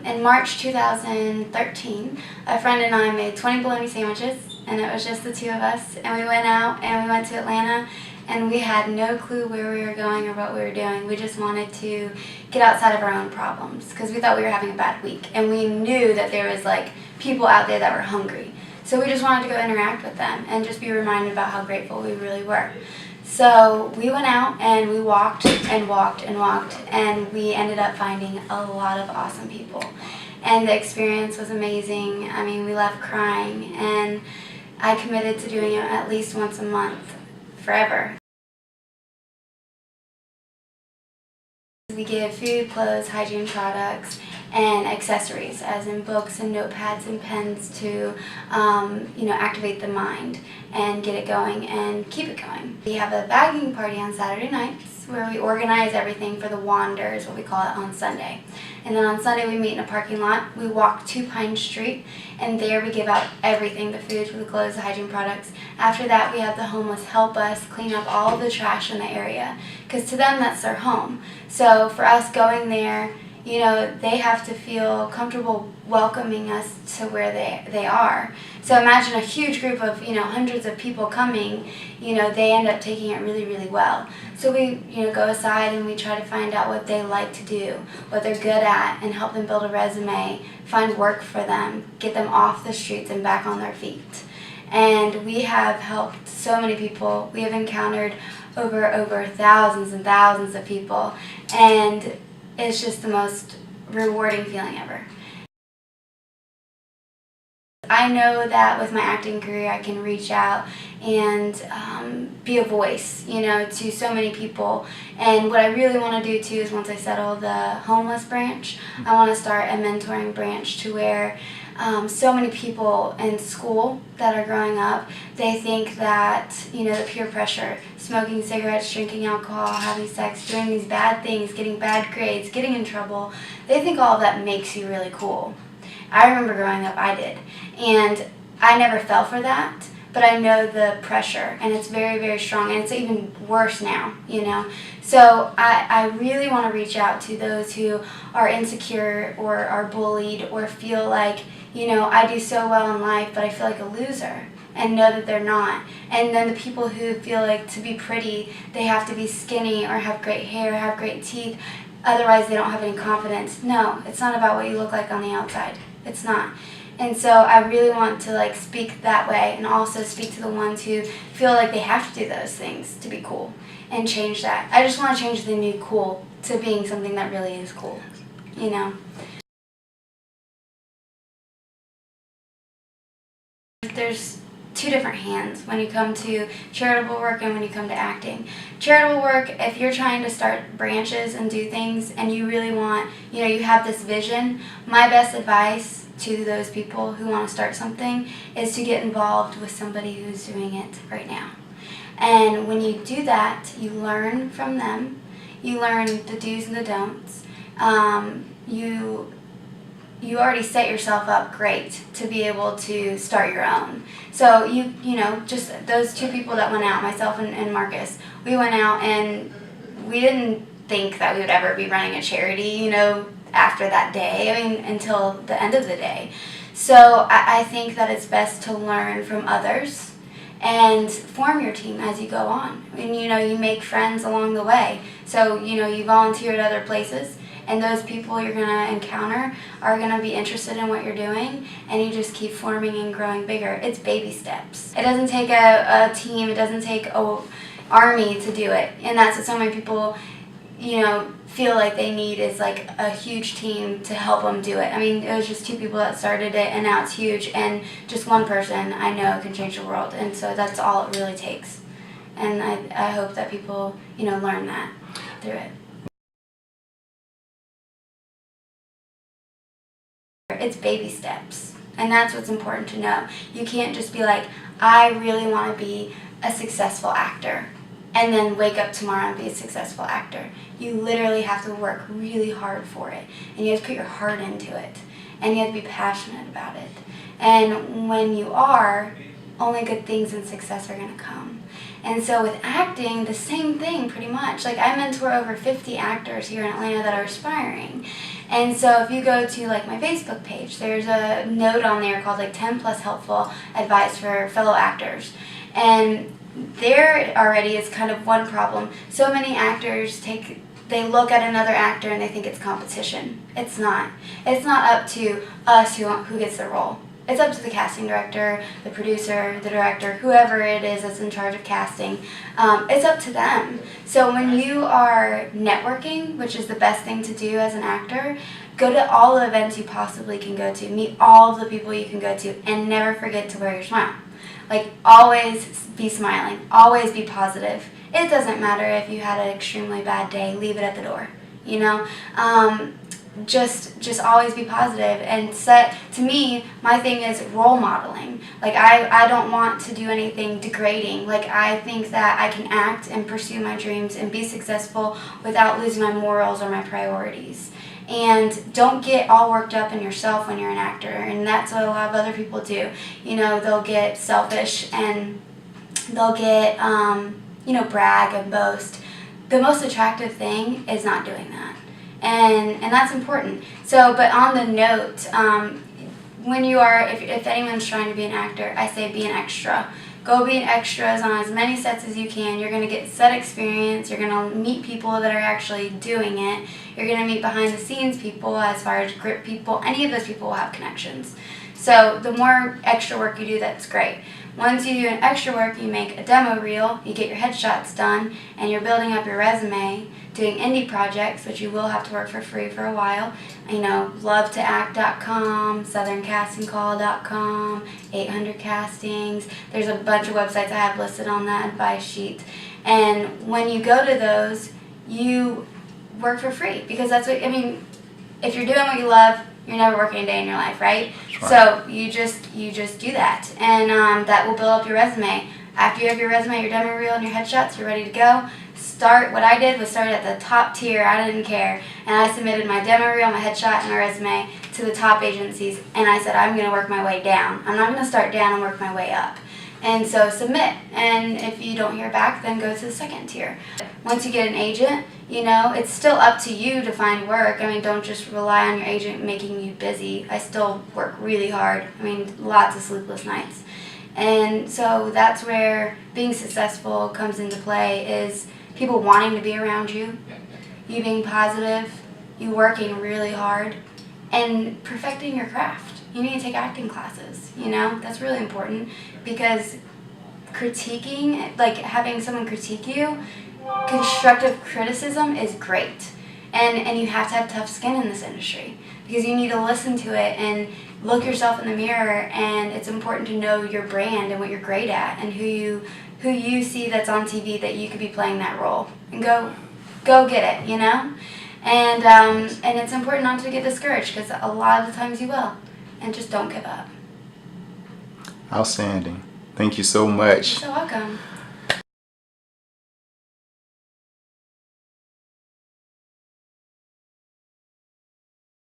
In March 2013, a friend and I made 20 bologna sandwiches, and it was just the two of us, and we went out and we went to Atlanta, and we had no clue where we were going or what we were doing. We just wanted to get outside of our own problems because we thought we were having a bad week, and we knew that there was like people out there that were hungry. So we just wanted to go interact with them and just be reminded about how grateful we really were. So we went out and we walked and walked and walked, and we ended up finding a lot of awesome people. And the experience was amazing. I mean, we left crying, and I committed to doing it at least once a month, forever. We give food, clothes, hygiene products, and accessories, as in books and notepads and pens to activate the mind and get it going and keep it going. We have a bagging party on Saturday nights where we organize everything for the Wander, is what we call it, on Sunday. And then on Sunday we meet in a parking lot. We walk to Pine Street, and there we give out everything, the food, the clothes, the hygiene products. After that, we have the homeless help us clean up all the trash in the area, because to them that's their home. So for us going there, they have to feel comfortable welcoming us to where they are. So imagine a huge group of, hundreds of people coming, they end up taking it really, really well. So we, go aside and we try to find out what they like to do, what they're good at, and help them build a resume, find work for them, get them off the streets and back on their feet. And we have helped so many people. We have encountered over thousands and thousands of people, and it's just the most rewarding feeling ever. I know that with my acting career I can reach out and be a voice, to so many people. And what I really want to do too is, once I settle the homeless branch, I want to start a mentoring branch to where so many people in school that are growing up, they think that, the peer pressure, smoking cigarettes, drinking alcohol, having sex, doing these bad things, getting bad grades, getting in trouble, they think all of that makes you really cool. I remember growing up, I did. And I never fell for that, but I know the pressure, and it's very, very strong, and it's even worse now, So I really want to reach out to those who are insecure or are bullied or feel like, I do so well in life, but I feel like a loser, and know that they're not. And then the people who feel like to be pretty, they have to be skinny or have great hair, have great teeth, otherwise they don't have any confidence. No, it's not about what you look like on the outside. It's not. And so I really want to speak that way, and also speak to the ones who feel like they have to do those things to be cool, and change that. I just want to change the new cool to being something that really is cool, There's two different hands when you come to charitable work and when you come to acting. Charitable work, if you're trying to start branches and do things and you really want, you have this vision, my best advice to those people who want to start something is to get involved with somebody who's doing it right now. And when you do that, you learn from them, you learn the do's and the don'ts. You already set yourself up great to be able to start your own. So just those two people that went out, myself and Marcus, we went out and we didn't think that we would ever be running a charity, after that day, until the end of the day. So I think that it's best to learn from others and form your team as you go on. You make friends along the way. So, you volunteer at other places, and those people you're going to encounter are going to be interested in what you're doing, and you just keep forming and growing bigger. It's baby steps. It doesn't take a team, it doesn't take an army to do it, and that's what so many people, feel like they need, is a huge team to help them do it. It was just two people that started it, and now it's huge, and just one person I know can change the world, and so that's all it really takes. And I hope that people, learn that through it. It's baby steps, and that's what's important to know. You can't just be like, I really want to be a successful actor, and then wake up tomorrow and be a successful actor. You literally have to work really hard for it, and you have to put your heart into it, and you have to be passionate about it. And when you are, only good things and success are going to come. And so with acting, the same thing pretty much. Like, I mentor over 50 actors here in Atlanta that are aspiring. And so if you go to like my Facebook page, there's a note on there called like 10 plus helpful advice for fellow actors. And there already is kind of one problem. So many actors they look at another actor and they think it's competition. It's not. It's not up to us who gets the role. It's up to the casting director, the producer, the director, whoever it is that's in charge of casting. It's up to them. So when you are networking, which is the best thing to do as an actor, go to all the events you possibly can go to. Meet all of the people you can go to, and never forget to wear your smile. Like, always be smiling. Always be positive. It doesn't matter if you had an extremely bad day. Leave it at the door. You know? Just always be positive and to me, my thing is role modeling. Like, I don't want to do anything degrading. Like, I think that I can act and pursue my dreams and be successful without losing my morals or my priorities. And don't get all worked up in yourself when you're an actor, and that's what a lot of other people do. You know, they'll get selfish and they'll get, brag and boast. The most attractive thing is not doing that. And that's important. So, but on the note, when you are, if anyone's trying to be an actor, I say be an extra. Go be an extras on as many sets as you can. You're going to get set experience. You're going to meet people that are actually doing it. You're going to meet behind the scenes people as far as grip people. Any of those people will have connections. So the more extra work you do, that's great. Once you do an extra work, you make a demo reel, you get your headshots done, and you're building up your resume, doing indie projects, which you will have to work for free for a while. You know, LoveToAct.com, SouthernCastingCall.com, 800 Castings. There's a bunch of websites I have listed on that advice sheet. And when you go to those, you work for free, because that's what, I mean, if you're doing what you love, you're never working a day in your life, right? Right. So you just do that, and that will build up your resume. After you have your resume, your demo reel, and your headshots, you're ready to go. What I did was start at the top tier. I didn't care, and I submitted my demo reel, my headshot, and my resume to the top agencies. And I said, I'm going to work my way down. I'm not going to start down and work my way up. And so submit, and if you don't hear back, then go to the second tier. Once you get an agent, you know, it's still up to you to find work. I mean, don't just rely on your agent making you busy. I still work really hard. I mean, lots of sleepless nights. And so that's where being successful comes into play, is people wanting to be around you, you being positive, you working really hard, and perfecting your craft. You need to take acting classes, you know? That's really important, because critiquing, like having someone critique you, constructive criticism is great. And you have to have tough skin in this industry, because you need to listen to it and look yourself in the mirror, and it's important to know your brand and what you're great at, and who you see that's on TV that you could be playing that role, and go get it, you know? And it's important not to get discouraged, because a lot of the times you will. And just don't give up. Outstanding. Thank you so much. You're so welcome.